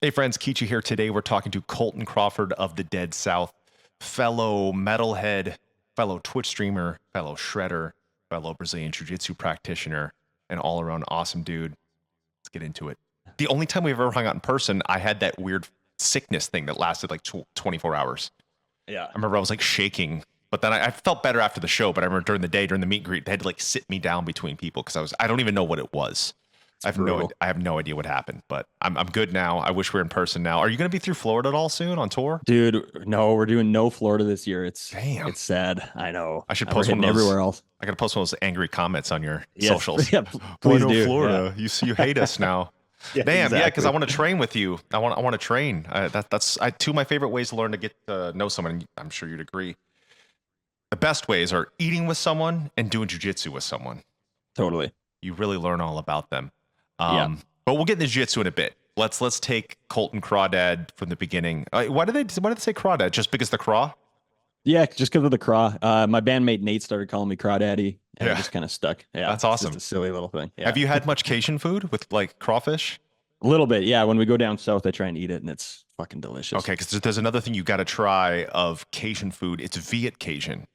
Hey friends, Kichi here. Today we're talking to Colton Crawford of the Dead South, fellow metalhead, fellow Twitch streamer, fellow shredder, fellow Brazilian Jiu Jitsu practitioner, and all around awesome dude. Let's get into it. The only time we've ever hung out in person, I had that weird sickness thing that lasted like 24 hours. Yeah. I remember I was like shaking, but then I felt better after the show. But I remember during the day, during the meet and greet, they had to like sit me down between people because I don't even know what it was. I have no idea what happened, but I'm good now. I wish we were in person now. Are you going to be through Florida at all soon on tour? Dude, no, we're doing no Florida this year. Damn. It's sad. I know. I should We're post one hitting of those. everywhere else. I got to post one of those angry comments on your Yes. socials. Yeah, Why please no do. Florida? You hate us now. Yeah, Damn, yeah, because I exactly. want to train with you. I want to train. That's two of my favorite ways to learn to get to know someone. And I'm sure you'd agree. The best ways are eating with someone and doing jujitsu with someone. Totally. You really learn all about them. Yeah. But we'll get into jiu-jitsu in a bit. Let's take Colton Crawdad from the beginning. Why did they say Crawdad? Just because the craw? Yeah, just because of the craw. My bandmate Nate started calling me Crawdaddy, and Yeah. it just kind of stuck. Yeah, That's awesome. It's just a silly little thing. Yeah. Have you had much Cajun food with like crawfish? A little bit, yeah. When we go down south, I try and eat it, and it's fucking delicious. Okay, because there's another thing you got to try of Cajun food. It's Viet Cajun.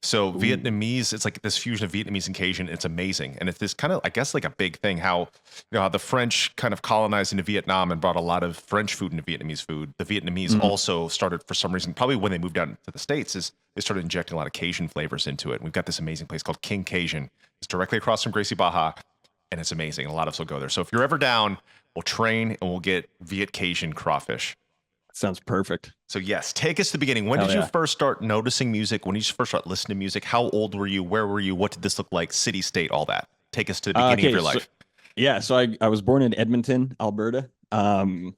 So Vietnamese, it's like this fusion of Vietnamese and Cajun. It's amazing, and it's this kind of, I guess, like a big thing. How how the French kind of colonized into Vietnam and brought a lot of French food into Vietnamese food. The Vietnamese also started, for some reason, probably when they moved down to the States, is they started injecting a lot of Cajun flavors into it. And we've got this amazing place called King Cajun. It's directly across from Gracie Baja, and it's amazing. A lot of us will go there. So if you're ever down, we'll train and we'll get Viet Cajun crawfish. Sounds perfect. So yes, take us to the beginning. When Hell did you yeah. first start noticing music? When did you first start listening to music? How old were you? Where were you? What did this look like? City, state, all that. Take us to the beginning of your life. Yeah, so I was born in Edmonton, Alberta. And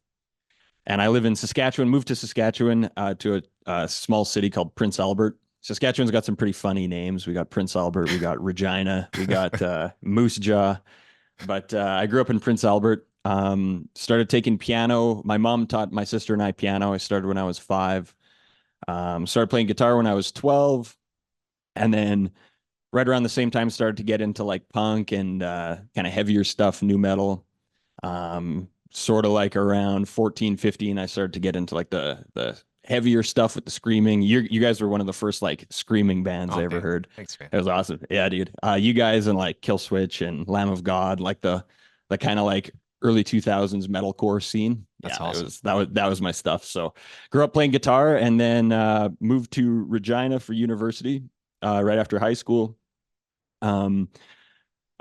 I live in Saskatchewan, moved to Saskatchewan to a small city called Prince Albert. Saskatchewan's got some pretty funny names. We got Prince Albert, we got Regina, we got Moose Jaw. But I grew up in Prince Albert. Started taking piano. My mom taught my sister and I piano. I started when I was 5. Started playing guitar when I was 12. And then right around the same time started to get into like punk and kind of heavier stuff, new metal. Sort of like around 14, 15, I started to get into like the heavier stuff with the screaming. You guys were one of the first like screaming bands I ever heard. Thanks, man. It was awesome. Yeah, dude. You guys and like Kill Switch and Lamb of God, like the kind of like early 2000s metalcore scene. That's Yeah, awesome. That was my stuff. So grew up playing guitar and then moved to Regina for university right after high school. I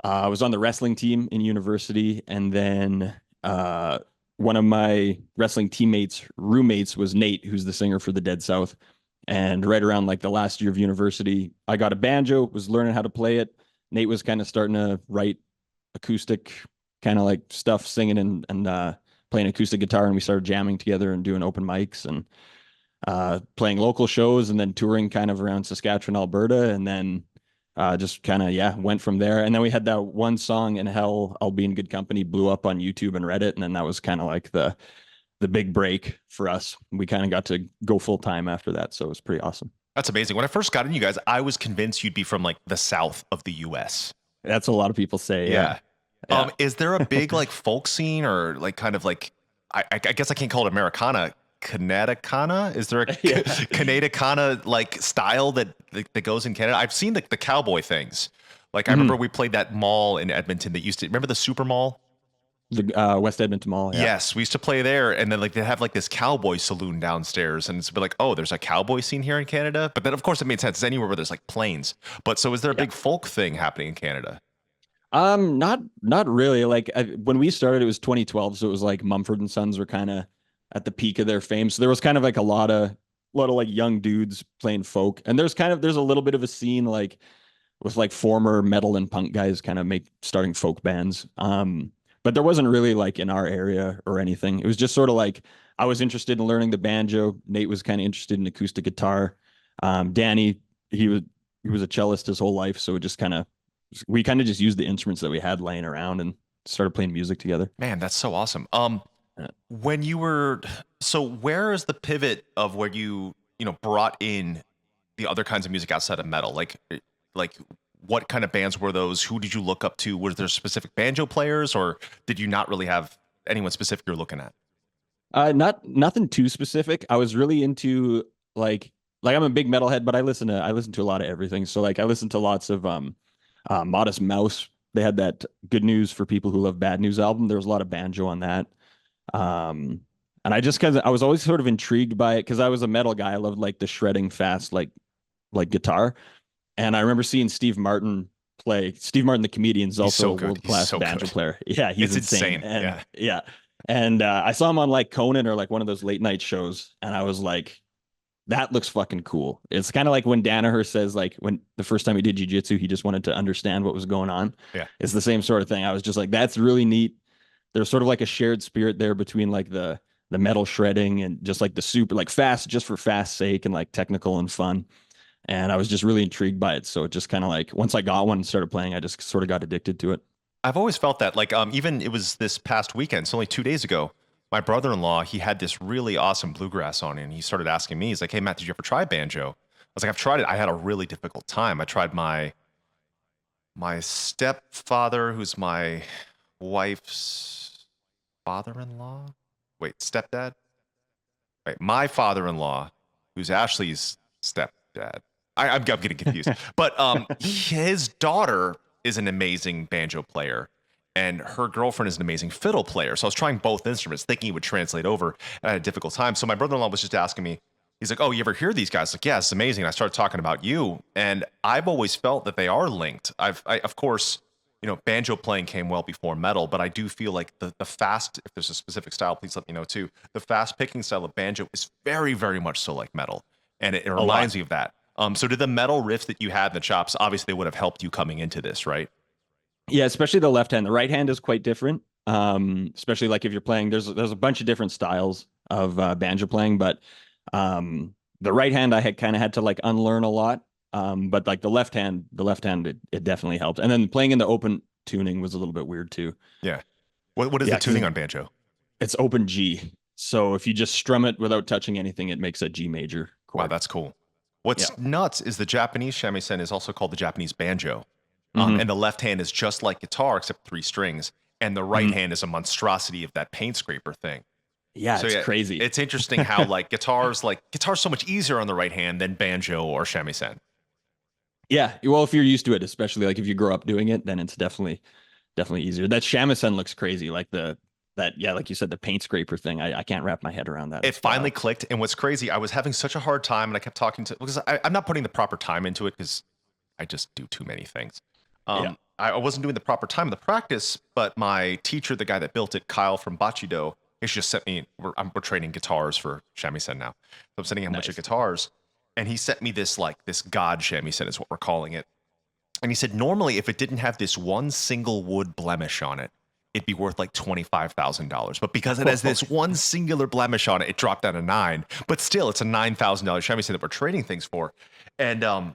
was on the wrestling team in university, and then one of my wrestling teammates, roommates, was Nate, who's the singer for the Dead South. And right around like the last year of university, I got a banjo, was learning how to play it. Nate was kind of starting to write acoustic kind of like stuff, singing and playing acoustic guitar, and we started jamming together and doing open mics and playing local shows, and then touring kind of around Saskatchewan, Alberta, and then just kind of went from there. And then we had that one song, "In Hell I'll Be in Good Company," blew up on YouTube and Reddit, and then that was kind of like the big break for us. We kind of got to go full time after that, so it was pretty awesome. That's amazing. When I first got in you guys, I was convinced you'd be from like the south of the US. That's what a lot of people say. Yeah. Is there a big like folk scene or like kind of like I guess I can't call it Americana, Canadicana? Is there a Yeah. Canadicana like style that goes in Canada? I've seen the cowboy things. Like I remember we played that mall in Edmonton that used to remember the Super Mall? The West Edmonton Mall. Yeah. Yes, we used to play there, and then like they have like this cowboy saloon downstairs, and it's been like, oh, there's a cowboy scene here in Canada. But then of course it made sense. It's anywhere where there's like plains. But so is there a big folk thing happening in Canada? Not really. Like when we started, it was 2012, so it was like Mumford and Sons were kind of at the peak of their fame. So there was kind of like a lot of like young dudes playing folk, and there's a little bit of a scene like with like former metal and punk guys kind of starting folk bands. But there wasn't really like in our area or anything. It was just sort of like I was interested in learning the banjo. Nate was kind of interested in acoustic guitar. Danny, he was a cellist his whole life, so it just we kind of just used the instruments that we had laying around and started playing music together. Man, that's so awesome. Yeah. When you were so where is the pivot of where you know brought in the other kinds of music outside of metal? Like what kind of bands were those? Who did you look up to? Were there specific banjo players, or did you not really have anyone specific you're looking at? Nothing too specific. I was really into like I'm a big metalhead, but I listen to a lot of everything. So like I listen to lots of Modest Mouse. They had that Good News for People Who Love Bad News album. There was a lot of banjo on that. Um and I just cause I was always sort of intrigued by it because I was a metal guy. I loved like the shredding fast like guitar. And I remember seeing Steve Martin play. Steve Martin, the comedian, is He's also so a good. world He's class so banjo good. player. Yeah, he's It's insane. insane. And Yeah. yeah, and I saw him on like Conan or like one of those late night shows, and I was like, that looks fucking cool. It's kind of like when Danaher says like when the first time he did jiu-jitsu, he just wanted to understand what was going on. Yeah. It's the same sort of thing. I was just like, that's really neat. There's sort of like a shared spirit there between like the metal shredding and just like the super like fast just for fast sake and like technical and fun. And I was just really intrigued by it. So it just kind of like once I got one and started playing, I just sort of got addicted to it. I've always felt that. Like, even it was this past weekend, it's only 2 days ago. My brother-in-law, he had this really awesome bluegrass on, and he started asking me, he's like, "Hey, Matt, did you ever try banjo?" I was like, "I've tried it. I had a really difficult time. I tried my stepfather, who's my wife's father-in-law. Wait, stepdad? Right, my father-in-law, who's Ashley's stepdad. I'm getting confused. But his daughter is an amazing banjo player, and her girlfriend is an amazing fiddle player. So I was trying both instruments, thinking it would translate over, and I had a difficult time. So my brother-in-law was just asking me, he's like, "Oh, you ever hear these guys?" Like, "Yeah, it's amazing." And I started talking about you, and I've always felt that they are linked. Of course, banjo playing came well before metal, but I do feel like the fast, if there's a specific style, please let me know too. The fast picking style of banjo is very, very much so like metal, and it A lot. reminds me of that. So did the metal riffs that you had in the chops, obviously they would have helped you coming into this, right? Yeah, especially the left hand. The right hand is quite different. Especially like if you're playing, there's a bunch of different styles of banjo playing, but the right hand I had kind of had to like unlearn a lot. But like the left hand, it definitely helped. And then playing in the open tuning was a little bit weird too. Yeah. What is Yeah, the because tuning on banjo? it's open G. So if you just strum it without touching anything, it makes a G major Wow, chord. that's cool. Yeah. What's nuts is the Japanese shamisen is also called the Japanese banjo. Hmm. And the left hand is just like guitar, except 3 strings. And the right Hmm. hand is a monstrosity of that paint scraper thing. Yeah, So it's yeah, crazy. it's interesting how guitar's so much easier on the right hand than banjo or shamisen. Yeah. Well, if you're used to it, especially like if you grow up doing it, then it's definitely easier. That shamisen looks crazy. Like yeah, like you said, the paint scraper thing. I can't wrap my head around that. It It's finally wild. clicked, and what's crazy, I was having such a hard time, and I kept talking to because I'm not putting the proper time into it because I just do too many things. Yeah. I wasn't doing the proper time of the practice, but my teacher, the guy that built it, Kyle from Bachido, he's just sent me. We're training guitars for shamisen now, so I'm sending him a bunch of Nice. guitars, and he sent me this god shamisen is what we're calling it. And he said, normally, if it didn't have this one single wood blemish on it, it'd be worth like $25,000. But because it has this one singular blemish on it, it dropped down to nine. But still, it's a $9,000 shamisen that we're trading things for. And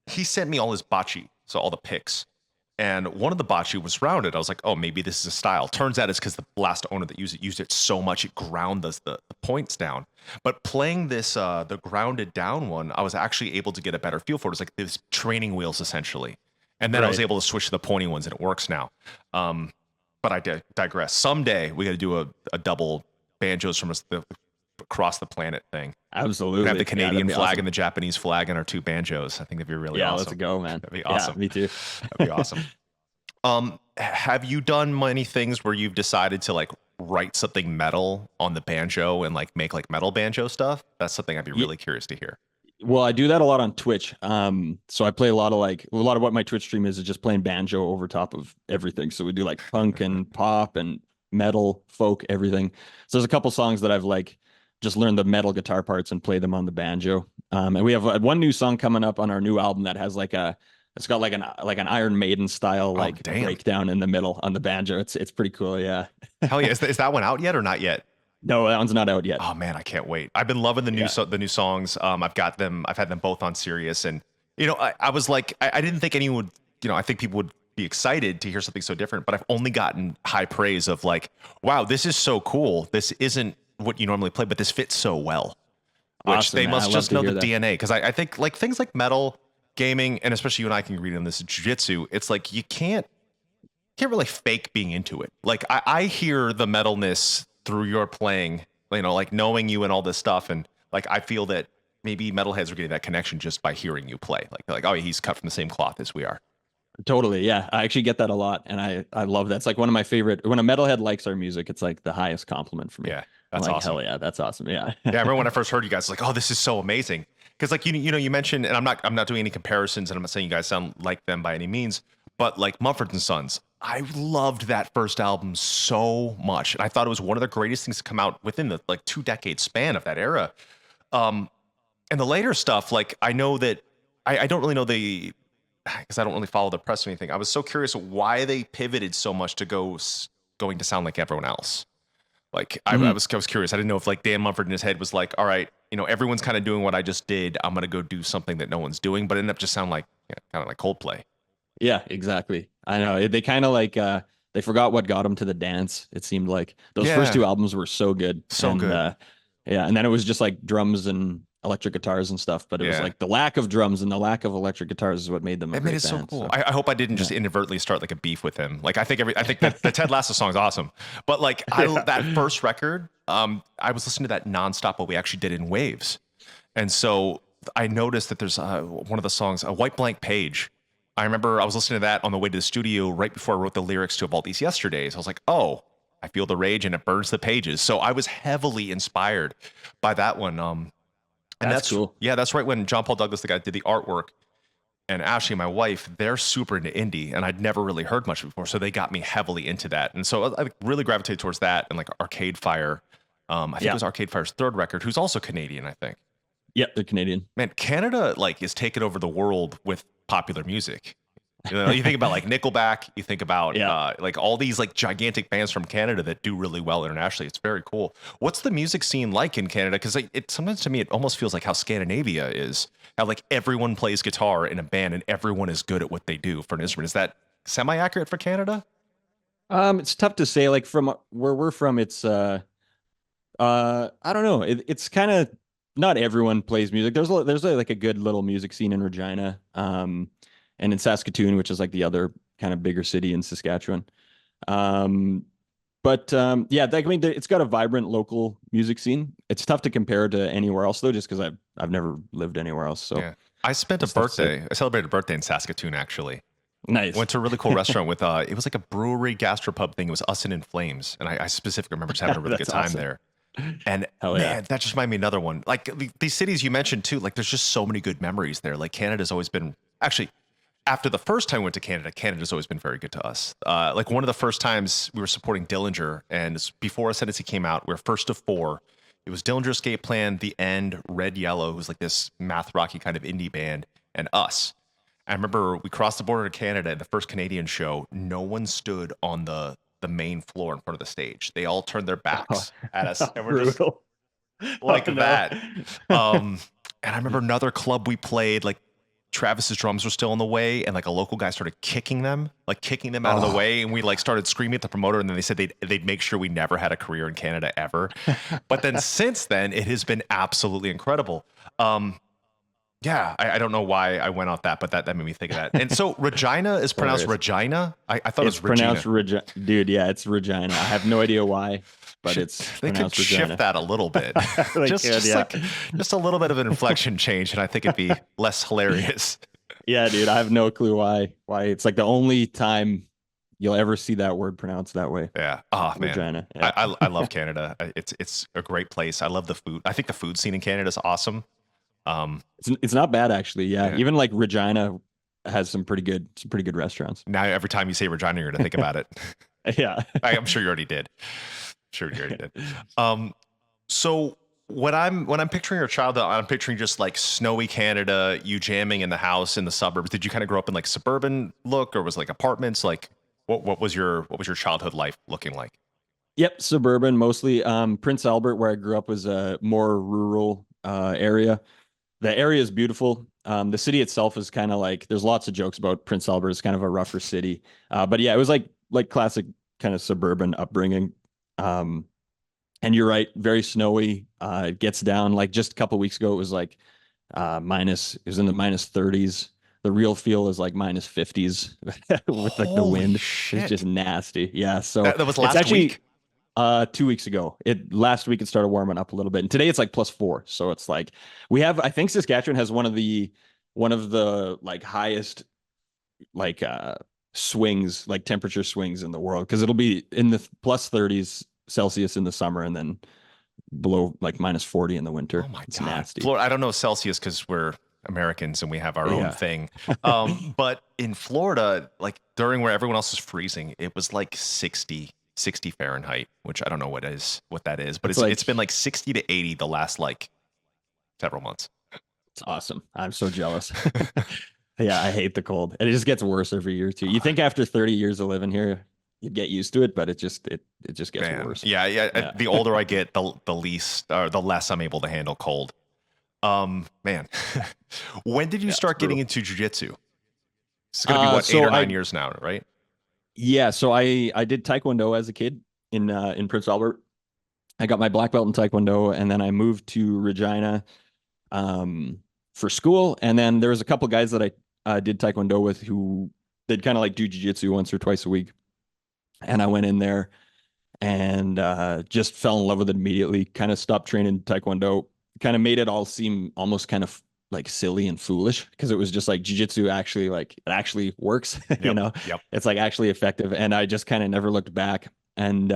he sent me all his bocce, so all the picks. And one of the bocce was rounded. I was like, oh, maybe this is a style. Turns out it's because the last owner that used it so much it ground the points down. But playing this the grounded down one, I was actually able to get a better feel for it. It was like this training wheels essentially. And then I was Right. able to switch to the pointy ones, and it works now. But I digress. Someday we got to do a double banjos from across the planet thing. We have Absolutely. the Yeah, that'd Canadian be flag awesome. and the Japanese flag and our two banjos. I think that'd be really Yeah, let's awesome. go, man. That'd be Yeah, awesome. me too. That'd be awesome. Have you done many things where you've decided to like write something metal on the banjo and like make like metal banjo stuff? That's something I'd be Ye- really curious to hear. Well, I do that a lot on Twitch. So I play a lot of what my Twitch stream is just playing banjo over top of everything. So we do like punk and pop and metal, folk, everything. So there's a couple songs that I've like just learned the metal guitar parts and play them on the banjo. And we have one new song coming up on our new album that has it's got like an Iron Maiden style Oh, like damn. breakdown in the middle on the banjo. It's pretty cool. Yeah. Hell yeah. Is that one out yet or not yet? No, that one's not out yet. Oh man, I can't wait. I've been loving Yeah. the new songs. I've got them. I've had them both on Sirius, and I was like, I didn't think anyone would. I think people would be excited to hear something so different. But I've only gotten high praise of like, wow, this is so cool. This isn't what you normally play, but this fits so well. Which Awesome, they man. I must love just to know hear the that. DNA because I think like things like metal gaming, and especially you and I can read on this jiu-jitsu. It's like you can't really fake being into it. Like I hear the metalness through your playing like knowing you and all this stuff. And like, I feel that maybe metalheads are getting that connection just by hearing you play. Like, they're like, oh, he's cut from the same cloth as we are. Totally. Yeah. I actually get that a lot. And I love that. It's like one of my favorite, when a metalhead likes our music, it's like the highest compliment for me. Yeah, I'm that's like, awesome. hell yeah, that's awesome. Yeah. Yeah, I remember when I first heard you guys, like, oh, this is so amazing. Because like you mentioned, and I'm not doing any comparisons, and I'm not saying you guys sound like them by any means, but like Mumford and Sons, I loved that first album so much, and I thought it was one of the greatest things to come out within the like 2 decade span of that era. Um, and the later stuff, like I know that I don't really know the because I don't really follow the press or anything. I was so curious why they pivoted so much to going to sound like everyone else. Like I was curious. I didn't know if like Dan Mumford in his head was like, all right, everyone's kind of doing what I just did. I'm gonna go do something that no one's doing, but it ended up just sound like kind of like Coldplay. Yeah, exactly. I know. They kind of like they forgot what got them to the dance. It seemed like those first Yeah, two albums were so good. so And good. yeah, and then it was just like drums and electric guitars and stuff, but it was Yeah. like the lack of drums and the lack of electric guitars is what made them a It made it great so band. cool. So I hope I didn't just yeah. inadvertently start like a beef with him. Like I think that the Ted Lasso song is awesome, but like Yeah. that first record, I was listening to that nonstop what we actually did in waves, and so I noticed that there's one of the songs, a white blank page. I remember I was listening to that on the way to the studio right before I wrote the lyrics to Of All These Yesterdays. I was like, oh, I feel the rage and it burns the pages. So I was heavily inspired by that one. And That's cool. that's right when John Paul Douglas, the guy that did the artwork, and Ashley, my wife, they're super into indie, and I'd never really heard much before, so they got me heavily into that, and so I really gravitated towards that and like Arcade Fire. I think it Yeah. was Arcade Fire's third record, who's also Canadian, I think. Yeah, they're Canadian. Man, Canada like is taking over the world with popular music. You think about like Nickelback, you think about Yeah. like all these like gigantic bands from Canada that do really well internationally. It's very cool. What's the music scene like in Canada? Because like, it sometimes to me it almost feels like how Scandinavia is. How like everyone plays guitar in a band and everyone is good at what they do for an instrument. Is that semi-accurate for Canada? It's tough to say. Like from where we're from, it's I don't know. It's kind of not everyone plays music. There's like a good little music scene in Regina, and in Saskatoon, which is like the other kind of bigger city in Saskatchewan. Um, but yeah, I mean, it's got a vibrant local music scene. It's tough to compare to anywhere else though, just because I've never lived anywhere else. So Yeah. I spent a it's tough to say. birthday. I celebrated a birthday in Saskatoon actually. Nice. Went to a really cool restaurant with it was like a brewery gastropub thing. It was Us and In Flames. And I specifically remember just having a really good That's time awesome. there. And Hell yeah. man, that just reminded me of another one. Like these cities you mentioned too, like there's just so many good memories there. Like Canada's always been actually after the first time we went to Canada, Canada's always been very good to us. Like one of the first times we were supporting Dillinger, and before Ascendancy came out, we were first of four. It was Dillinger Escape Plan, The End, Red Yellow, who's like this math rocky kind of indie band, and us. I remember we crossed the border to Canada at the first Canadian show. No one stood on the main floor in front of the stage. They all turned their backs at us, and we're just Brutal. like Oh, no. that. And I remember another club we played, like Travis's drums were still in the way, and like a local guy started kicking them out of the Oh. way, and we like started screaming at the promoter, and then they said they'd make sure we never had a career in Canada ever. But then since then, it has been absolutely incredible. Yeah, I don't know why I went off that, but that made me think of that. And so Regina is pronounced Hilarious. Regina. I thought It's it was Regina. pronounced Regina. Dude, yeah, it's Regina. I have no idea why, but it's They could pronounced Regina. shift that a little bit. They just could, just yeah. like just a little bit of an inflection change, and I think it'd be less hilarious. Yeah, dude, I have no clue why. Why it's like the only time you'll ever see that word pronounced that way. Yeah. Oh man. Regina. Yeah. I love Canada. It's a great place. I love the food. I think the food scene in Canada is awesome. It's not bad actually. Yeah. Yeah. Even like Regina has some pretty good restaurants. Now every time you say Regina, you're gonna think about it. Yeah. I'm sure you already did. Sure you already did. So when I'm picturing your childhood, I'm picturing just like snowy Canada, you jamming in the house in the suburbs. Did you kind of grow up in like suburban look, or was it like apartments? Like what was your childhood life looking like? Yep, suburban mostly. Prince Albert, where I grew up, was a more rural area. The area is beautiful. The city itself is kind of like there's lots of jokes about Prince Albert. It's kind of a rougher city, but yeah, it was like classic kind of suburban upbringing. And you're right, very snowy. It gets down like just a couple weeks ago. It was like minus. It was in the minus 30s. The real feel is like minus 50s with like the Holy wind. shit. It's just nasty. Yeah. So That was it's last actually week. 2 weeks ago. It last week it started warming up a little bit, and today it's like +4. So it's like we have. I think Saskatchewan has one of the like highest like swings, like temperature swings in the world, because it'll be in the +30s Celsius in the summer, and then below like -40 in the winter. Oh my It's God. nasty. Florida, I don't know Celsius because we're Americans and we have our own Yeah. thing. But in Florida, like during where everyone else is freezing, it was like 60 Fahrenheit, which I don't know what that is, but It's it's like been like 60 to 80 the last like several months. it's awesome. I'm so jealous. Yeah, I hate the cold. And it just gets worse every year too. You think after 30 years of living here, you get used to it, but it just gets Man, worse. yeah, yeah. Yeah. The older I get, the least or the less I'm able to handle cold. Man, when did you Yeah, it's start getting brutal. into jujitsu? It's gonna be what, eight So or nine I years now, right? yeah, so I did Taekwondo as a kid in Prince Albert. I got my black belt in Taekwondo, and then I moved to Regina um, for school. And then there was a couple guys that I did Taekwondo with who they'd kind of like do jiu-jitsu once or twice a week. And I went in there and just fell in love with it immediately. Kind of stopped training Taekwondo. Kind of made it all seem almost kind of like silly and foolish, because it was just like jiu-jitsu actually, like it actually works. Yep, yep. It's like actually effective. And I just kind of never looked back. And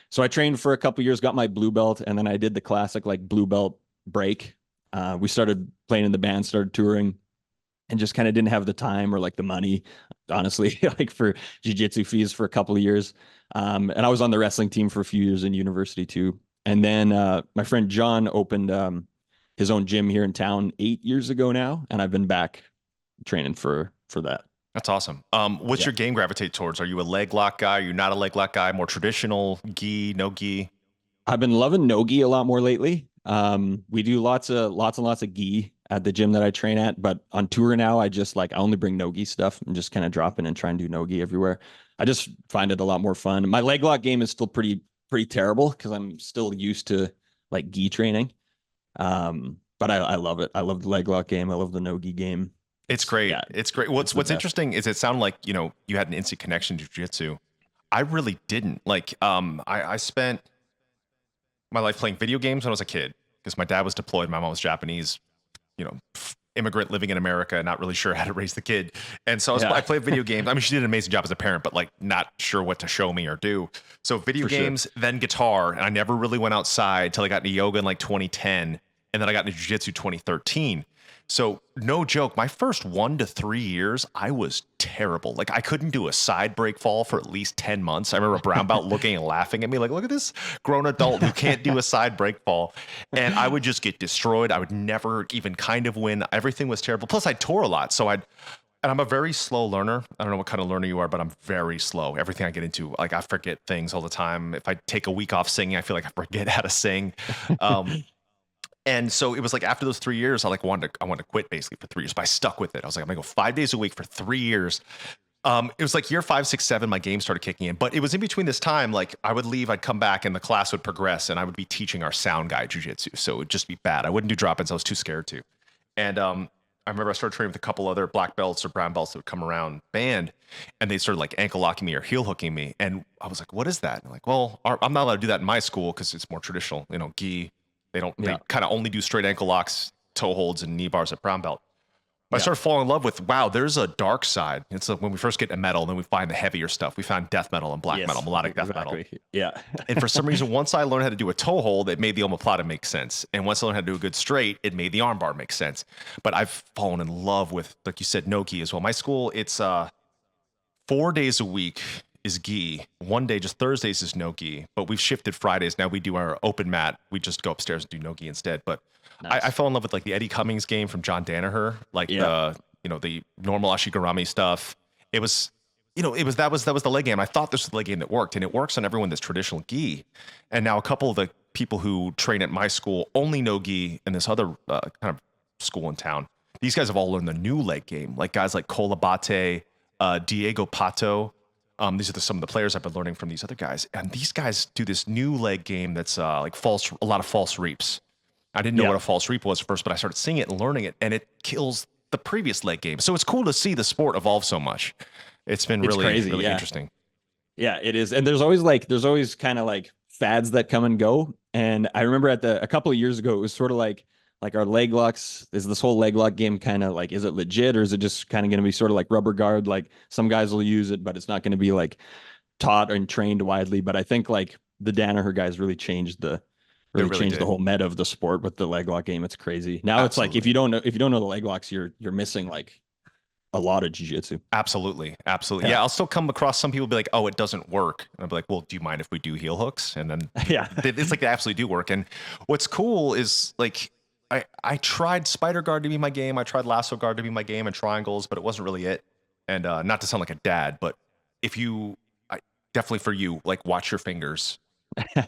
so I trained for a couple years, got my blue belt, and then I did the classic like blue belt break. We started playing in the band, started touring, and just kind of didn't have the time or like the money, honestly, like for jiu-jitsu fees for a couple of years. And I was on the wrestling team for a few years in university too. And then my friend John opened his own gym here in town 8 years ago now, and I've been back training for that. That's awesome. What's Yeah. your game gravitate towards? Are you a leg lock guy? Are you not a leg lock guy? More traditional, gi, no gi? I've been loving nogi a lot more lately. We do lots of gi at the gym that I train at, but on tour now, I only bring nogi stuff and just kind of drop in and try and do nogi everywhere. I just find it a lot more fun. My leg lock game is still pretty terrible because I'm still used to like gi training. But I love it. I love the leg lock game. I love the nogi game. It's great. Yeah, It's great. it's the What's best. interesting is it sounded like, you had an instant connection to jiu-jitsu. I really didn't. Like, I spent my life playing video games when I was a kid because my dad was deployed, my mom was Japanese, immigrant living in America, not really sure how to raise the kid. And so Yeah, I played video games. I mean, she did an amazing job as a parent, but like not sure what to show me or do. So video for sure. games, then guitar, and I never really went outside till I got into yoga in like 2010, and then I got into jiu-jitsu 2013. So no joke, my first 1 to 3 years, I was terrible. Like I couldn't do a side break fall for at least 10 months. I remember a brown belt looking and laughing at me like, look at this grown adult who can't do a side break fall. And I would just get destroyed. I would never even kind of win. Everything was terrible. Plus I tore a lot. And I'm a very slow learner. I don't know what kind of learner you are, but I'm very slow. Everything I get into, like I forget things all the time. If I take a week off singing, I feel like I forget how to sing. And so it was like after those 3 years, I wanted to quit basically for 3 years, but I stuck with it. I was like, I'm gonna go 5 days a week for 3 years. It was like year 5, 6, 7, my game started kicking in. But it was in between this time, like I would leave, I'd come back, and the class would progress, and I would be teaching our sound guy jujitsu. So it would just be bad. I wouldn't do drop-ins. I was too scared to. And I remember I started training with a couple other black belts or brown belts that would come around band, and they started like ankle locking me or heel hooking me. And I was like, what is that? And I'm like, well, I'm not allowed to do that in my school because it's more traditional, gi. They Yeah, kind of only do straight ankle locks, toe holds, and knee bars at brown belt. But I yeah, started falling in love with, wow, there's a dark side. It's like when we first get into metal, then we find the heavier stuff. We found death metal and black metal, yes, melodic death metal. exactly. Yeah, And for some reason, once I learned how to do a toe hold, it made the omoplata make sense. And once I learned how to do a good straight, it made the armbar make sense. But I've fallen in love with, like you said, no gi as well. My school, it's 4 days a week is gi. One day, just Thursdays, is no gi. But we've shifted Fridays. Now we do our open mat. We just go upstairs and do no gi instead. But I nice. fell in love with like the Eddie Cummings game from John Danaher, like Yeah, the normal Ashigarami stuff. It was, that was the leg game. I thought this was the leg game that worked, and it works on everyone that's traditional gi. And now a couple of the people who train at my school only know gi, and this other kind of school in town. These guys have all learned the new leg game, like guys like Colabate, Diego Pato. These are some of the players I've been learning from these other guys, and these guys do this new leg game that's like a lot of false reaps. I didn't know yeah. what a false reap was first, but I started seeing it and learning it, and it kills the previous leg game. So it's cool to see the sport evolve so much. It's been It's really, crazy. really Yeah, interesting. yeah, it is. And there's always kind of like fads that come and go. And I remember a couple of years ago, it was sort of like our leg locks. Is this whole leg lock game kind of like, is it legit, or is it just kind of going to be sort of like rubber guard? Like some guys will use it, but it's not going to be like taught and trained widely. But I think like the Danaher guys They really really changed the did. whole meta of the sport with the leg lock game. It's crazy. Now it's like Absolutely. if you don't know the leg locks, you're missing like a lot of jiu-jitsu. Absolutely. Absolutely. Yeah. Yeah, I'll still come across some people be like, oh, it doesn't work. And I'll be like, well, do you mind if we do heel hooks? And then Yeah. it's like they absolutely do work. And what's cool is like I tried spider guard to be my game. I tried lasso guard to be my game and triangles, but it wasn't really it. And not to sound like a dad, but if you definitely for you, like watch your fingers.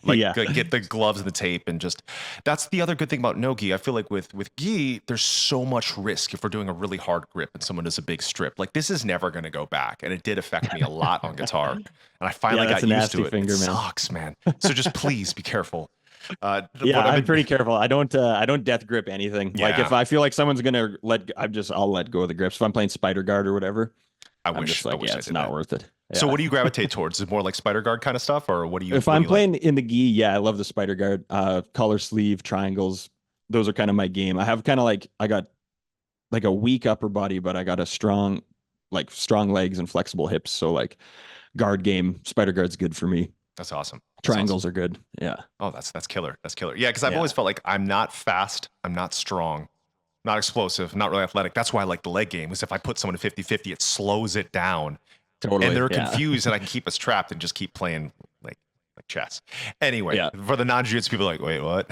Like Yeah. get the gloves and the tape and just that's the other good thing about no gi. I feel like with gi, there's so much risk if we're doing a really hard grip and someone does a big strip. Like this is never going to go back, and it did affect me a lot on guitar. And I finally Yeah, that's got a used to nasty it. finger, It man. sucks, man. So just please be careful. Yeah, What I've I'm been, pretty careful. I don't death grip anything. Like if yeah, I feel like someone's gonna I'll let go of the grips. If I'm playing spider guard or whatever, I I'm wish just I like, wish yeah, I it's did not that. worth it. So Yeah. what do you gravitate towards? Is it more like spider guard kind of stuff, or what do you If what do I'm you like? playing in the gi, yeah, I love the spider guard, collar sleeve, triangles. Those are kind of my game. I have kind of like I got like a weak upper body, but I got a strong legs and flexible hips. So like guard game, spider guard's good for me. That's awesome. That's awesome. Triangles are good. Yeah. Oh, that's killer. That's killer. Yeah, because I've Yeah. always felt like I'm not fast, I'm not strong, not explosive, not really athletic. That's why I like the leg game, is if I put someone to 50-50, it slows it down. And Totally. they're Yeah. confused and I can keep us trapped and just keep playing like chess. Anyway, Yeah. for the non-jiu-jitsu people like, wait, what?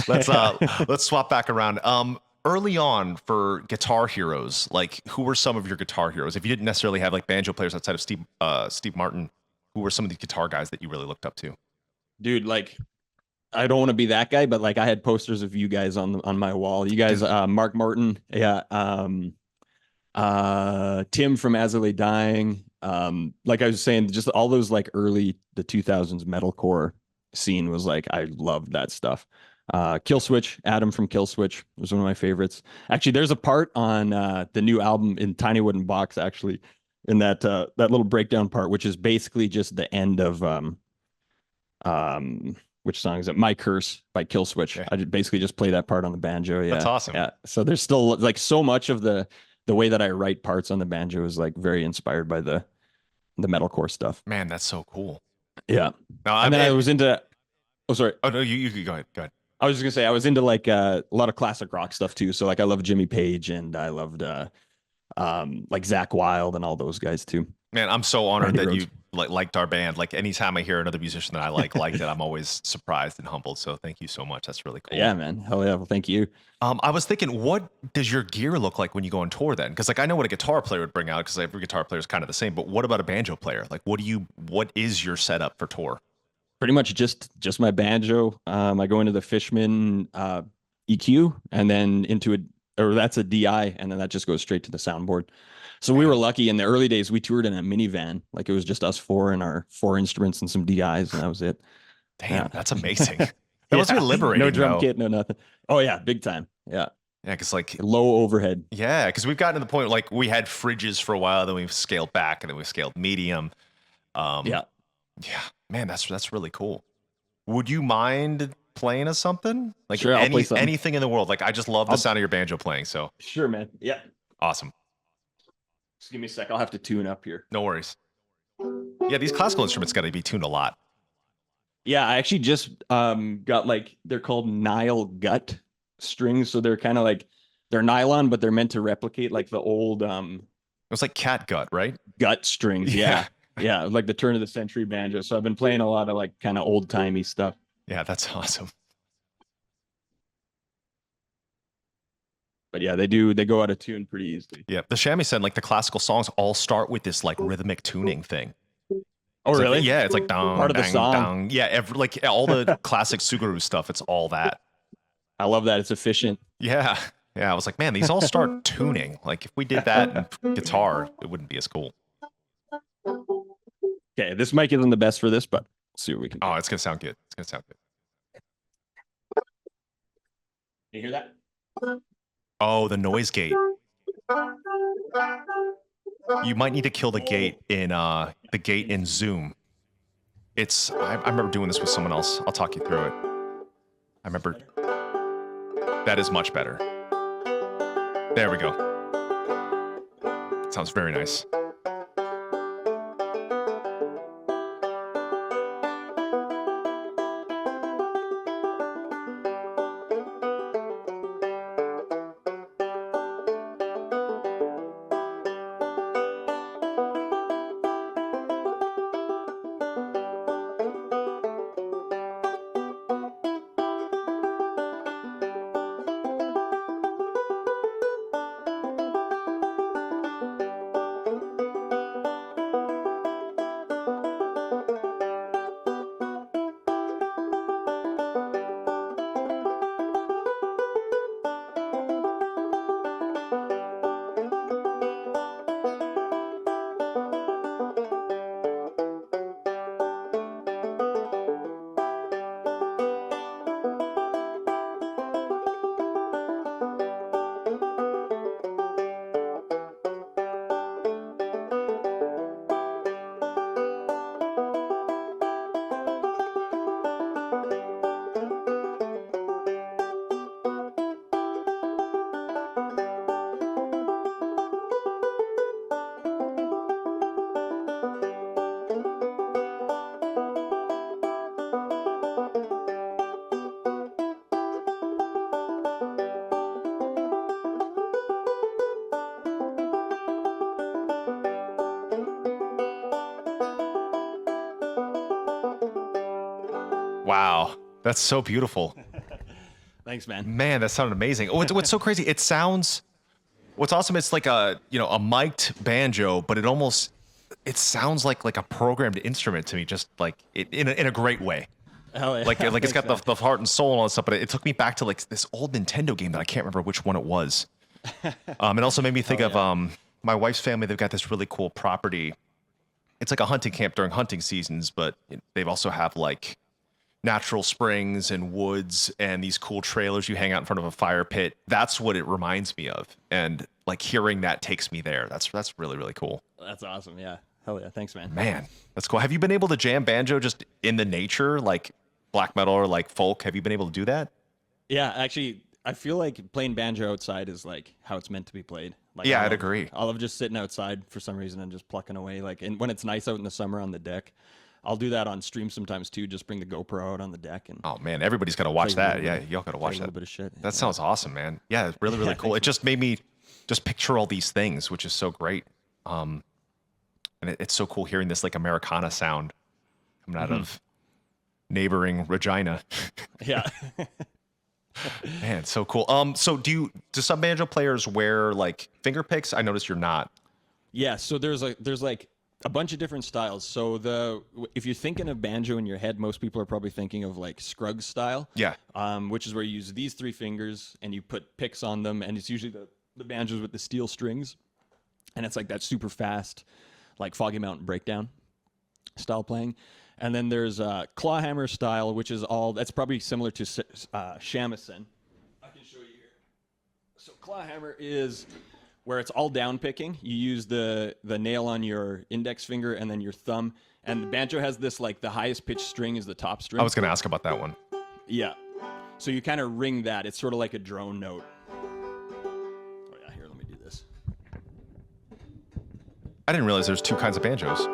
Let's swap back around. Early on for guitar heroes, like who were some of your guitar heroes? If you didn't necessarily have like banjo players outside of Steve Martin, who were some of the guitar guys that you really looked up to? Dude, like I don't want to be that guy, but like I had posters of you guys on my wall. You guys, Mark Martin, yeah, Tim from As I Lay Dying. Like I was saying, just all those like early the 2000s metalcore scene was like I loved that stuff. Kill Switch, Adam from Kill Switch was one of my favorites. Actually, there's a part on the new album in Tiny Wooden Box, actually, in that little breakdown part, which is basically just the end of which song is it? My Curse by Kill Switch. Yeah. I basically just play that part on the banjo. Yeah. That's awesome. Yeah. So there's still like so much of the way that I write parts on the banjo is like very inspired by the metalcore stuff. Man, that's so cool. Yeah. No, And then I was into sorry. Oh no, you go ahead. Go ahead. I was just gonna say I was into like a lot of classic rock stuff too. So like I love Jimmy Page and I loved like Zach Wilde and all those guys too. Man, I'm so honored that Heroes. you liked our band. Like anytime I hear another musician that I liked it, I'm always surprised and humbled. So thank you so much. That's really cool. Yeah, man. Hell yeah. Well, thank you. I was thinking, what does your gear look like when you go on tour then? Because like I know what a guitar player would bring out, because every guitar player is kind of the same. But what about a banjo player? Like what is your setup for tour? Pretty much just my banjo. I go into the Fishman EQ and then that's a DI, and then that just goes straight to the soundboard. So we were lucky in the early days. We toured in a minivan, like it was just us four and our four instruments and some DIs, and that was it. Damn, Yeah. that's amazing. That must be liberating. No drum though. kit, no nothing. Oh yeah, big time. Yeah, Yeah, because like low overhead. yeah, because we've gotten to the point like we had fridges for a while, then we've scaled back, and then we've scaled medium. Yeah. Yeah, man, that's really cool. Would you mind playing us something? Like Sure, I'll play something. anything in the world. Like I just love the sound of your banjo playing. So Sure, man. Yeah. awesome. Just give me a sec. I'll have to tune up here. No worries. Yeah, these classical instruments got to be tuned a lot. Yeah, I actually just got like they're called Nile gut strings, so they're kind of like they're nylon, but they're meant to replicate like the old It was like cat gut, right? gut strings. Yeah. Yeah, like the turn of the century banjo. So I've been playing a lot of like kind of old timey stuff. Yeah, that's awesome. But yeah, they go out of tune pretty easily. Yeah, the shamisen, like the classical songs, all start with this like rhythmic tuning thing. Oh, It's like- really? yeah, it's like dong, Part of the dang, song. dong. Yeah, like all the classic Suguru stuff. It's all that. I love that. It's efficient. Yeah, yeah. I was like, man, these all start tuning. Like if we did that in guitar, it wouldn't be as cool. Okay, this mic isn't the best for this, but we'll see what we can do. Oh, it's gonna sound good. It's gonna sound good. You hear that? Oh, the noise gate. You might need to kill the gate in Zoom. I remember doing this with someone else. I'll talk you through it. I remember. That is much better. There we go. Sounds very nice. Wow, that's so beautiful. Thanks, man. Man, that sounded amazing. Oh, what's so crazy? It sounds. What's awesome? It's like a a mic'd banjo, but it sounds like a programmed instrument to me, just like in a great way. Hell yeah. Like it's Thanks, got man. the heart and soul and all that stuff. But it took me back to like this old Nintendo game that I can't remember which one it was. It also made me think of my wife's family. They've got this really cool property. It's like a hunting camp during hunting seasons, but they've also have like natural springs and woods and these cool trailers you hang out in front of a fire pit. That's what it reminds me of. And like hearing that takes me there. That's really, really cool. That's awesome. Yeah. Hell yeah. Thanks, man. Man, that's cool. Have you been able to jam banjo just in the nature, like black metal or like folk? Have you been able to do that? Yeah, actually, I feel like playing banjo outside is like how it's meant to be played. Like, Yeah, I'd agree. I love just sitting outside for some reason and just plucking away. Like, and when it's nice out in the summer on the deck, I'll do that on stream sometimes too. Just bring the GoPro out on the deck and Oh man, everybody's got to watch play a that. little Yeah, bit- y'all got to play watch a that. little bit of shit. That sounds awesome, man. Yeah, it's really, really Yeah, cool. thanks, It just made me just picture all these things, which is so great. And it's so cool hearing this like Americana sound coming out of neighboring Regina. Yeah. Man, it's so cool. So do some banjo players wear like finger picks? I noticed you're not. Yeah, so there's like a bunch of different styles. So if you're thinking of banjo in your head, most people are probably thinking of like Scruggs style. Yeah. Which is where you use these three fingers and you put picks on them, and it's usually the banjos with the steel strings, and it's like that super fast, like Foggy Mountain Breakdown style playing. And then there's clawhammer style, which is that's probably similar to shamisen. I can show you here. So clawhammer is where it's all down picking. You use the nail on your index finger and then your thumb. And the banjo has this like the highest pitched string is the top string. I was going to ask about that one. Yeah. So you kind of ring that. It's sort of like a drone note. Oh yeah, here, let me do this. I didn't realize there's two kinds of banjos.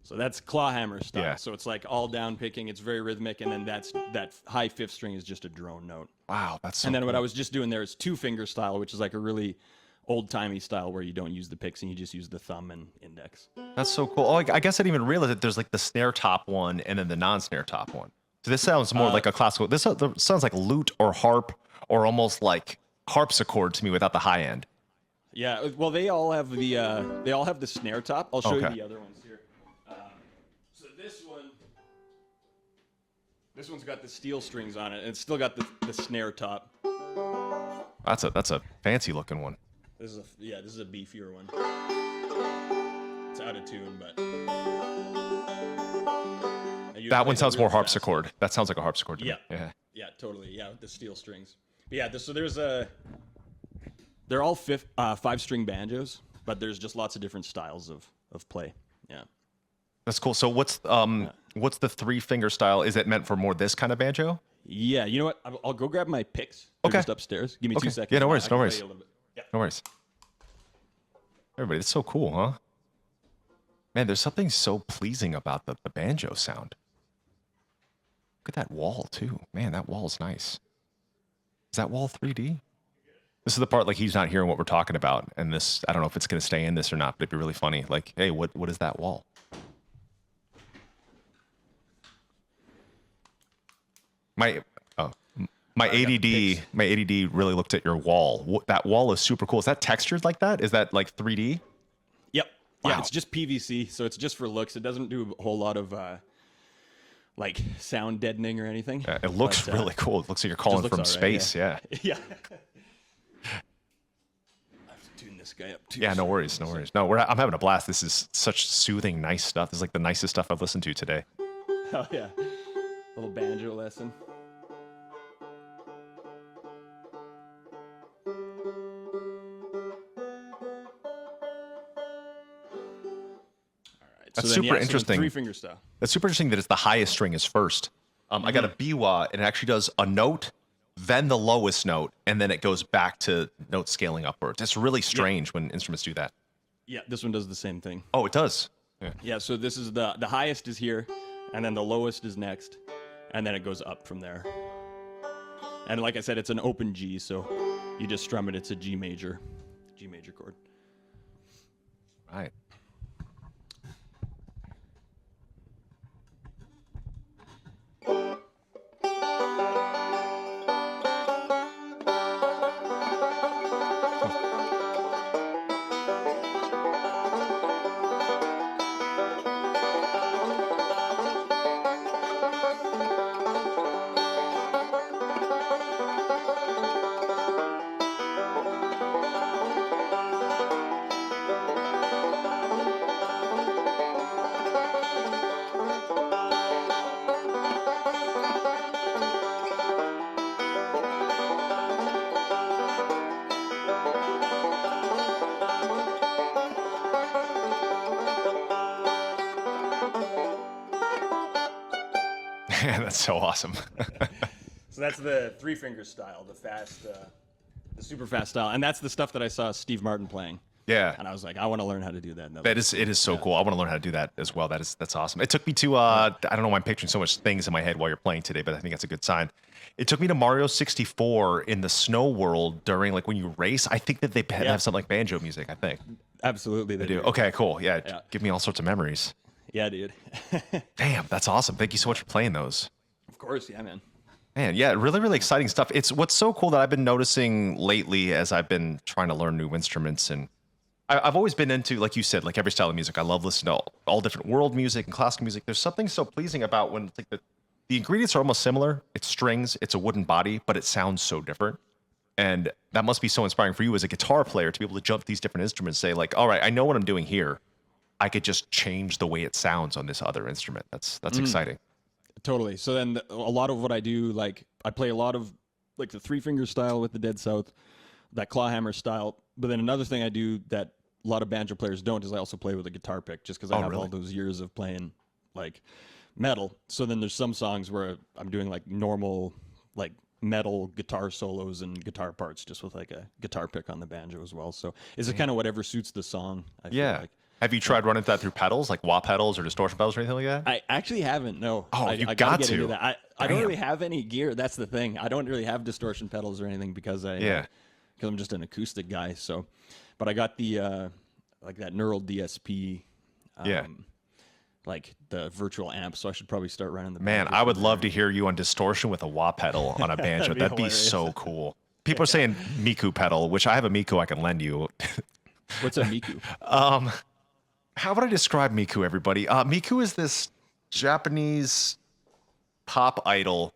So that's clawhammer style. Yeah. So it's like all down picking. It's very rhythmic, and then that high fifth string is just a drone note. Wow, that's so And then what cool. I was just doing there is two finger style, which is like a really old timey style where you don't use the picks and you just use the thumb and index. That's so cool. Oh, I guess I didn't even realize that there's like the snare top one and then the non-snare top one. So this sounds more like a classical. This sounds like lute or harp or almost like harpsichord to me without the high end. Yeah. Well, they all have the snare top. I'll show you Okay. the other ones here. So This one's got the steel strings on it, and it's still got the snare top. That's a fancy looking one. This is a beefier one. It's out of tune, but that one sounds more harpsichord. That sounds like a harpsichord to me. Yeah, totally. Yeah, with the steel strings. But yeah, so they're all 5-string banjos, but there's just lots of different styles of play. Yeah. That's cool. So what's the 3-finger style? Is it meant for more this kind of banjo? Yeah, you know what? I'll go grab my picks. They're just upstairs. Give me 2 seconds. Yeah, no worries. Yeah. No worries. Everybody, it's so cool, huh? Man, there's something so pleasing about the banjo sound. Look at that wall, too. Man, that wall's nice. Is that wall 3D? This is the part, like, he's not hearing what we're talking about. And this, I don't know if it's going to stay in this or not, but it'd be really funny. Like, hey, what is that wall? My ADD really looked at your wall. That wall is super cool. Is that textured like that? Is that like 3D? Yep. Wow. Yeah, it's just PVC, so it's just for looks. It doesn't do a whole lot of like sound deadening or anything. Yeah, it looks really cool. It looks like you're calling from space. Yeah. Yeah. I have to tune this guy up too. Yeah, no worries. No, I'm having a blast. This is such soothing, nice stuff. This is like the nicest stuff I've listened to today. Oh yeah. Little banjo lesson. That's super interesting. 3-finger style. That's super interesting that it's the highest string is first. I got a biwa, and it actually does a note, then the lowest note, and then it goes back to note scaling upwards. It's really strange when instruments do that. Yeah, this one does the same thing. Oh, it does. Yeah, so this is the highest is here, and then the lowest is next, and then it goes up from there. And like I said, it's an open G, so you just strum it. It's a G major chord. Right. That's so awesome. So that's the 3-finger style, the fast, the super fast style, and that's the stuff that I saw Steve Martin playing. Yeah, and I was like, I want to learn how to do that. It is so cool. I want to learn how to do that as well. That's awesome. It took me to I don't know why I'm picturing so much things in my head while you're playing today, but I think that's a good sign. It took me to Mario 64 in the snow world during like when you race. I think that they have something like banjo music. I think absolutely they do. Okay, cool. Yeah, give me all sorts of memories. Yeah, dude. Damn, that's awesome. Thank you so much for playing those. Of course, yeah, man. Man, yeah, really, really exciting stuff. It's what's so cool that I've been noticing lately as I've been trying to learn new instruments, and I've always been into, like you said, like every style of music. I love listening to all different world music and classical music. There's something so pleasing about when it's like the ingredients are almost similar. It's strings, it's a wooden body, but it sounds so different. And that must be so inspiring for you as a guitar player to be able to jump these different instruments, say like, all right, I know what I'm doing here. I could just change the way it sounds on this other instrument. That's exciting. Totally. So then a lot of what I do, like I play a lot of like the 3-finger style with the Dead South, that claw hammer style. But then another thing I do that a lot of banjo players don't is I also play with a guitar pick, just because I have all those years of playing like metal. So then there's some songs where I'm doing like normal like metal guitar solos and guitar parts just with like a guitar pick on the banjo as well. So it's kind of whatever suits the song, I feel like. Have you tried running that through pedals, like wah pedals or distortion pedals or anything like that? I actually haven't, no. Oh, you got to. Into that. I don't really have any gear. That's the thing. I don't really have distortion pedals or anything because I'm just an acoustic guy. So, but I got the like that neural DSP, like the virtual amp. So I should probably start running the. Man, I would love to hear you on distortion with a wah pedal on a banjo. That'd be so cool. People are saying Miku pedal, which I have a Miku I can lend you. What's a Miku? How would I describe Miku, everybody? Miku is this Japanese pop idol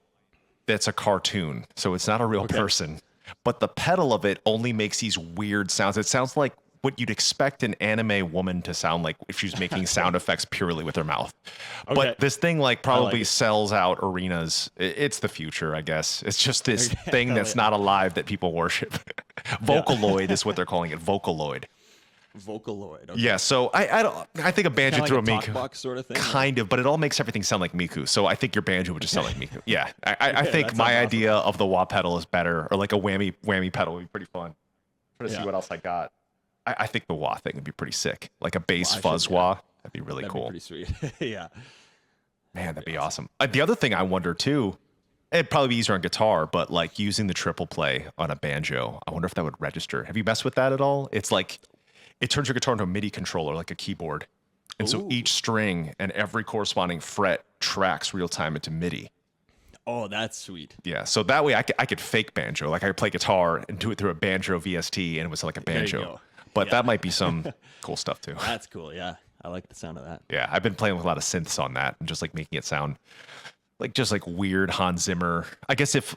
that's a cartoon, so it's not a real person. But the pedal of it only makes these weird sounds. It sounds like what you'd expect an anime woman to sound like if she was making sound effects purely with her mouth. Okay. But this thing like probably it. sells out arenas. It's the future, I guess. It's just this thing that's not alive that people worship. Vocaloid is what they're calling it. Vocaloid. Vocaloid. Okay. Yeah, so I think a banjo Kind through of a like a Miku. talk box sort of thing. Kind of, but it all makes everything sound like Miku. So I think your banjo would just sound like Miku. Yeah, I think that my sounds idea of the wah pedal is better, or like a whammy pedal would be pretty fun. Trying to see what else I got. I think the wah thing would be pretty sick, like a bass fuzz wah. That'd be really cool. Be pretty sweet. Yeah. Man, that'd be awesome. The other thing I wonder too, it'd probably be easier on guitar, but like using the triple play on a banjo, I wonder if that would register. Have you messed with that at all? It's like it turns your guitar into a MIDI controller, like a keyboard. And so each string and every corresponding fret tracks real time into MIDI. Oh, that's sweet. Yeah. So that way I could fake banjo. Like I could play guitar and do it through a banjo VST and it was like a banjo. But that might be some cool stuff too. That's cool. Yeah. I like the sound of that. Yeah. I've been playing with a lot of synths on that and just like making it sound like just like weird Hans Zimmer. I guess if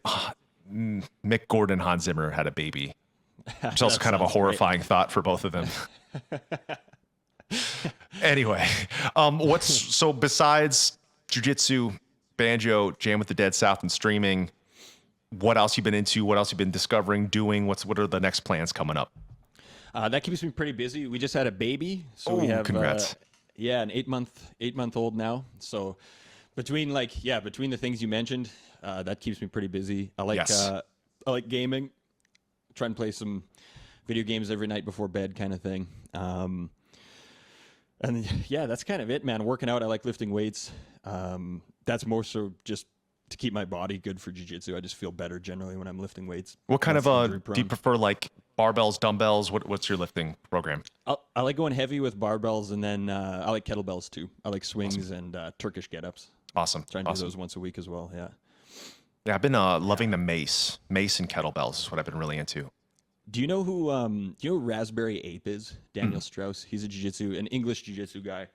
Mick Gordon, Hans Zimmer had a baby, it's also kind of a horrifying thought for both of them. Anyway, so besides jiu-jitsu, banjo, Jam with the Dead South, and streaming, what else you been into? What else you been discovering, doing? What are the next plans coming up? That keeps me pretty busy. We just had a baby, so we have congrats. An 8-month old now. So between the things you mentioned, that keeps me pretty busy. I like gaming. Try and play some video games every night before bed, kind of thing. And yeah, that's kind of it, man. Working out, I like lifting weights. That's more so just to keep my body good for jiu-jitsu. I just feel better generally when I'm lifting weights. What kind of do you prefer, like barbells, dumbbells? What's your lifting program? I like going heavy with barbells, and then I like kettlebells too. I like swings and Turkish get-ups. Awesome. Trying to do those once a week as well. Yeah. Yeah, I've been loving the mace and kettlebells is what I've been really into. Do you know who Raspberry Ape is? Daniel Strauss. He's an English jiu-jitsu guy.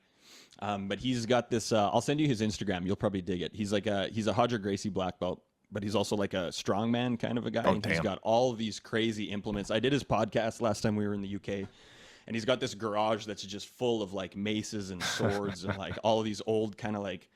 But he's got this, I'll send you his Instagram. You'll probably dig it. He's a Hodger Gracie black belt, but he's also like a strongman kind of a guy. And he's got all these crazy implements. I did his podcast last time we were in the UK, and he's got this garage that's just full of like maces and swords and like all of these old kind of like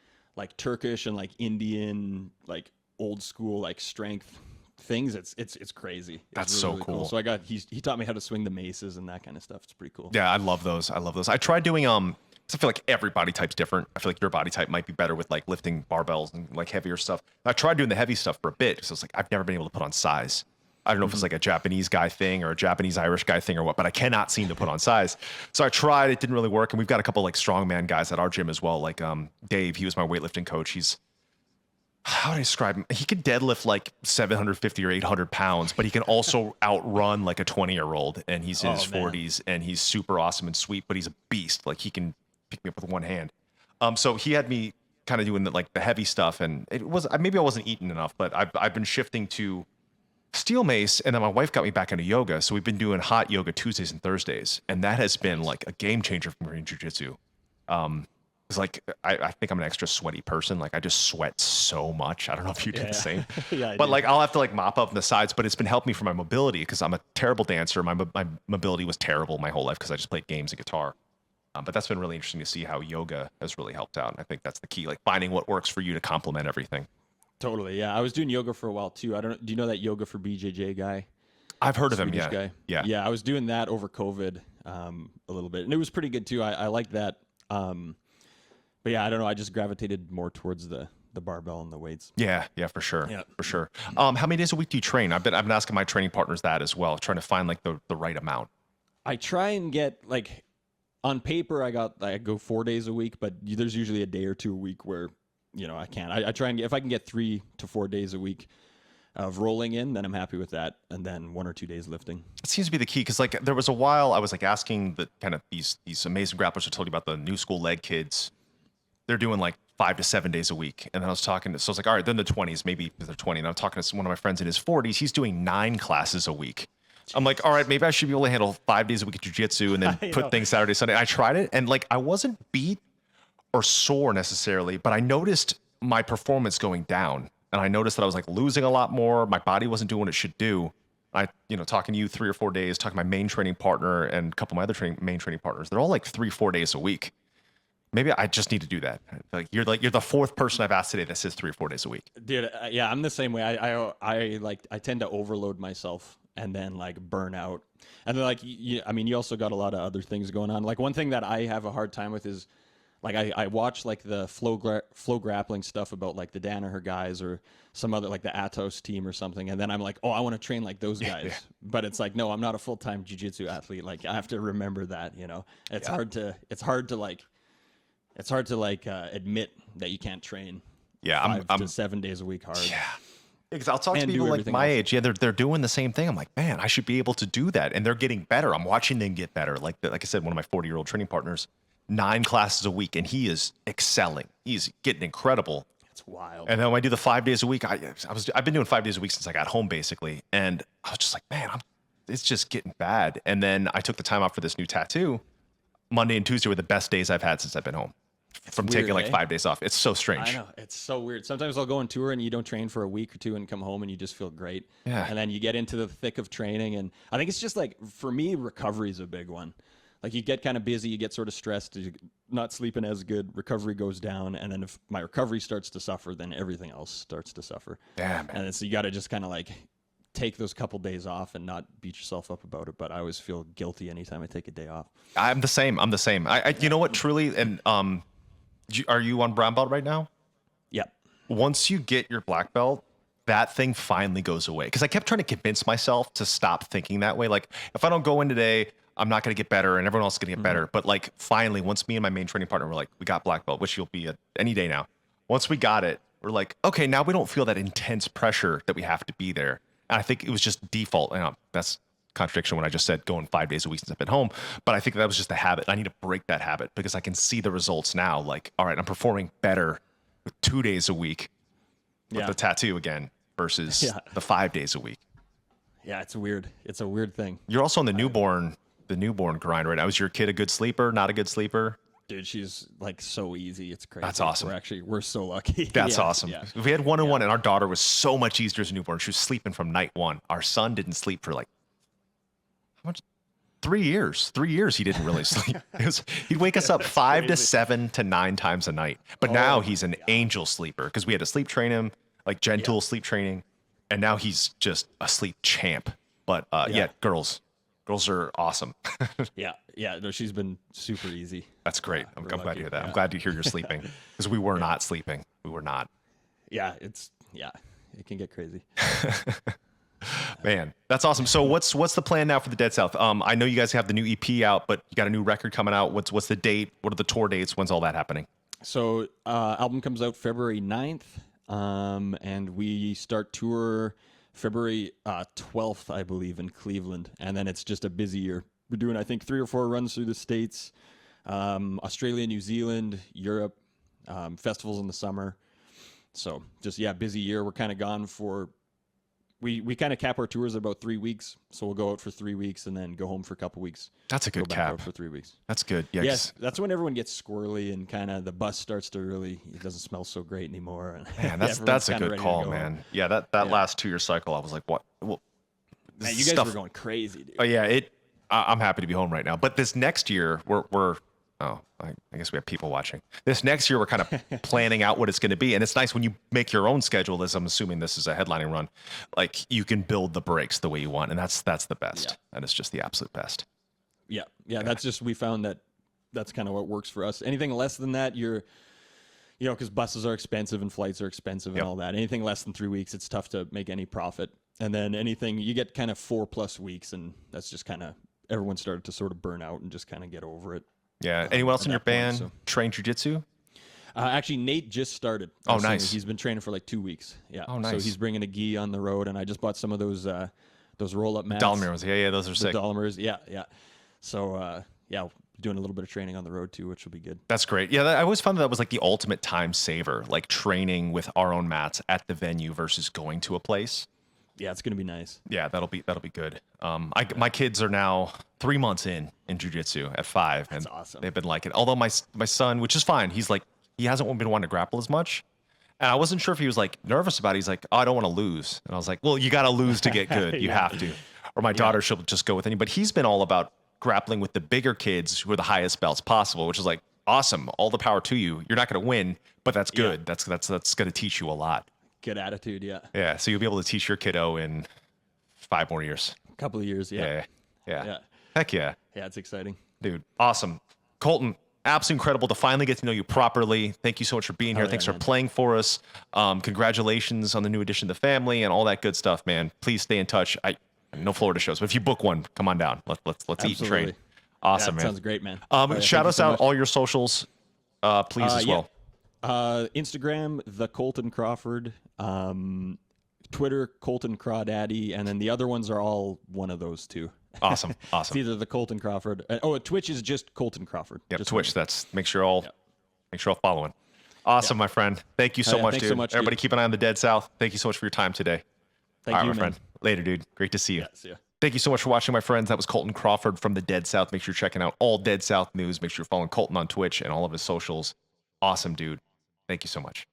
Turkish and like Indian, like old school, like strength things. It's crazy. That's really cool. So he taught me how to swing the maces and that kind of stuff. It's pretty cool. Yeah, I love those. I tried doing I feel like every body type's different. I feel like your body type might be better with like lifting barbells and like heavier stuff. I tried doing the heavy stuff for a bit because it's like I've never been able to put on size. I don't know if it's like a Japanese guy thing or a Japanese Irish guy thing or what, but I cannot seem to put on size. So I tried, it didn't really work. And we've got a couple like strongman guys at our gym as well. Like Dave, he was my weightlifting coach. He's, how do I describe him? He could deadlift like 750 or 800 pounds, but he can also outrun like a 20-year-old, and he's in his 40s, and he's super awesome and sweet, but he's a beast. Like he can pick me up with one hand. So he had me kind of doing the heavy stuff, and it was, maybe I wasn't eating enough, but I've been shifting to steel mace, and then my wife got me back into yoga. So we've been doing hot yoga Tuesdays and Thursdays, and that has been like a game changer for me in jiu-jitsu. It's like I think I'm an extra sweaty person. Like I just sweat so much. I don't know if you do the same. But like I'll have to like mop up on the sides. But it's been helping me for my mobility because I'm a terrible dancer. My mobility was terrible my whole life because I just played games and guitar. But that's been really interesting to see how yoga has really helped out. And I think that's the key, like finding what works for you to complement everything. Totally. Yeah, I was doing yoga for a while too. Do you know that yoga for BJJ guy? I've heard of him. Swedish Yeah. Guy? Yeah. I was doing that over COVID a little bit, and it was pretty good too. I liked that. But yeah, I don't know. I just gravitated more towards the barbell and the weights. Yeah, for sure. Yeah. For sure. How many days a week do you train? I've been asking my training partners that as well, trying to find like the right amount. I try and get like on paper, I go 4 days a week, but there's usually a day or two a week where, I can't. I try and if I can get 3 to 4 days a week of rolling in, then I'm happy with that. And then 1 or 2 days lifting. It seems to be the key. Cause like there was a while I was like asking the kind of these amazing grapplers I told you about, the new school leg kids. They're doing like 5 to 7 days a week. And then I was like, all right, they're in the 20s, maybe they're 20. And I'm talking to one of my friends in his 40s. He's doing 9 classes a week. I'm like, all right, maybe I should be able to handle 5 days a week of jiu-jitsu and then put things Saturday, Sunday. I tried it. And like, I wasn't beat or sore necessarily, but I noticed my performance going down. And I noticed that I was like losing a lot more. My body wasn't doing what it should do. I, talking to you 3 or 4 days, talking to my main training partner and a couple of my other main training partners, they're all like 3-4 days a week. Maybe I just need to do that. You're the fourth person I've asked today that says 3 or 4 days a week. Dude, yeah, I'm the same way. I tend to overload myself and then like burn out. And then like, you also got a lot of other things going on. Like one thing that I have a hard time with is like I watch like the flow grappling stuff about like the Danaher guys or some other like the Atos team or something, and then I'm like, oh, I want to train like those guys. Yeah. But it's like, no, I'm not a full-time jiu-jitsu athlete. Like I have to remember that, it's hard to admit that you can't train. Yeah, 5 to 7 days a week hard. Yeah. Because I'll talk to people like my age. Yeah, they're doing the same thing. I'm like, man, I should be able to do that, and they're getting better. I'm watching them get better. Like I said, one of my 40-year-old training partners, 9 classes a week, and he is excelling. He's getting incredible. It's wild. And then when I do the 5 days a week, I've been doing 5 days a week since I got home, basically. And I was just like, man, it's just getting bad. And then I took the time out for this new tattoo. Monday and Tuesday were the best days I've had since I've been home. From taking like 5 days off. It's so strange. I know. It's so weird. Sometimes I'll go on tour and you don't train for a week or 2 and come home and you just feel great. Yeah. And then you get into the thick of training. And I think it's just like, for me, recovery is a big one. Like you get kind of busy, you get sort of stressed, you're not sleeping as good, recovery goes down. And then if my recovery starts to suffer, then everything else starts to suffer. Yeah, man. And so you got to just kind of like take those couple days off and not beat yourself up about it. But I always feel guilty anytime I take a day off. I'm the same. You know what, truly, and are you on brown belt right now? Yep. Once you get your black belt, that thing finally goes away. Because I kept trying to convince myself to stop thinking that way. Like, if I don't go in today, I'm not going to get better, and everyone else is going to get better. But like, finally, once me and my main training partner were like, we got black belt, which you'll be at any day now. Once we got it, we're like, okay, now we don't feel that intense pressure that we have to be there. And I think it was just default. And that's contradiction when I just said going 5 days a week since I've been home. But I think that was just a habit. I need to break that habit because I can see the results now. Like, all right, I'm performing better with 2 days a week with the tattoo again versus the 5 days a week. Yeah, it's weird. It's a weird thing. You're also on the newborn grind right now. Is your kid a good sleeper? Not a good sleeper? Dude, she's like so easy. It's crazy. That's awesome. We're so lucky. That's awesome. Yeah. We had 1-on-1 and our daughter was so much easier as a newborn. She was sleeping from night 1. Our son didn't sleep for like, how much? 3 years. 3 years he didn't really sleep. He'd wake us up 5 to 7 to 9 times a night. But now he's an angel sleeper because we had to sleep train him, like gentle sleep training. And now he's just a sleep champ. But girls are awesome. Yeah. No, she's been super easy. That's great. I'm glad to hear that. I'm glad to hear you're sleeping because we were not sleeping. We were not. Yeah, it can get crazy. Man, that's awesome. So what's the plan now for the Dead South? I know you guys have the new EP out, but you got a new record coming out. What's the date? What are the tour dates? When's all that happening? So album comes out February 9th, and we start tour February 12th, I believe, in Cleveland. And then it's just a busy year. We're doing, I think, 3 or 4 runs through the States, Australia, New Zealand, Europe, festivals in the summer. So just, busy year. We're kind of gone for... We kind of cap our tours at about 3 weeks. So we'll go out for 3 weeks and then go home for a couple weeks. That's a good cap. Out for 3 weeks. That's good. Yeah, yes, that's when everyone gets squirrely and kind of the bus starts to really, it doesn't smell so great anymore. Man, that's a good call, man. Yeah, that last 2-year cycle, I was like, what? Well, man, you guys were going crazy, dude. Oh yeah, I'm happy to be home right now. But this next year, I guess we have people watching. This next year, we're kind of planning out what it's going to be. And it's nice when you make your own schedule, as I'm assuming this is a headlining run, like you can build the breaks the way you want. And that's the best. Yeah. And it's just the absolute best. Yeah. That's just, we found that's kind of what works for us. Anything less than that, because buses are expensive and flights are expensive and all that. Anything less than 3 weeks, it's tough to make any profit. And then anything, you get kind of 4+ weeks, and that's just kind of, everyone started to sort of burn out and just kind of get over it. Yeah. Anyone else in your band train jiu-jitsu? Actually, Nate just started. Oh, nice. He's been training for like 2 weeks. Yeah. Oh, nice. So he's bringing a gi on the road, and I just bought some of those roll-up mats. Dolomers. Yeah, those are sick. Dolomers. Yeah. So, doing a little bit of training on the road too, which will be good. That's great. Yeah, I always found that was like the ultimate time saver, like training with our own mats at the venue versus going to a place. Yeah, it's gonna be nice. Yeah, that'll be good. My kids are now 3 months in jiu-jitsu at 5, and awesome. They've been liking it. Although my son, which is fine, he's like, he hasn't been wanting to grapple as much, And I wasn't sure if he was like nervous about it. He's like, oh, I don't want to lose. And I was like, well, you got to lose to get good. You Yeah. have to. Or my daughter, she'll just go with any. But he's been all about grappling with the bigger kids who are the highest belts possible, which is like awesome. All the power to you. You're not going to win, but that's good. Yeah. That's going to teach you a lot. Good attitude. Yeah. Yeah. So you'll be able to teach your kiddo in 5 more years. A couple of years. Yeah. Yeah. Heck yeah. Yeah. It's exciting. Dude. Awesome. Colton, absolutely incredible to finally get to know you properly. Thank you so much for being here. Yeah, Thanks man. for playing for us. Congratulations on the new addition to the family and all that good stuff, man. Please stay in touch. No Florida shows, but if you book one, come on down. Let's eat and train. Absolutely. Awesome, That man. sounds great, man. Shout us out all your socials, please, as well. Instagram, the Colton Crawford. Twitter, Colton Crawdaddy, and then the other ones are all one of those two. Awesome. It's either the Colton Crawford. Twitch is just Colton Crawford. Yep, Just Twitch. one. That's make sure all following. Awesome, my friend. Thank you so Yeah, much, thanks dude. so much, Everybody dude. keep an eye on the Dead South. Thank you so much for your time today. Thank all right, you, my man. friend. Later, dude. Great to see you. Yeah, see ya. Thank you so much for watching, my friends. That was Colton Crawford from the Dead South. Make sure you're checking out all Dead South news. Make sure you're following Colton on Twitch and all of his socials. Awesome, dude. Thank you so much.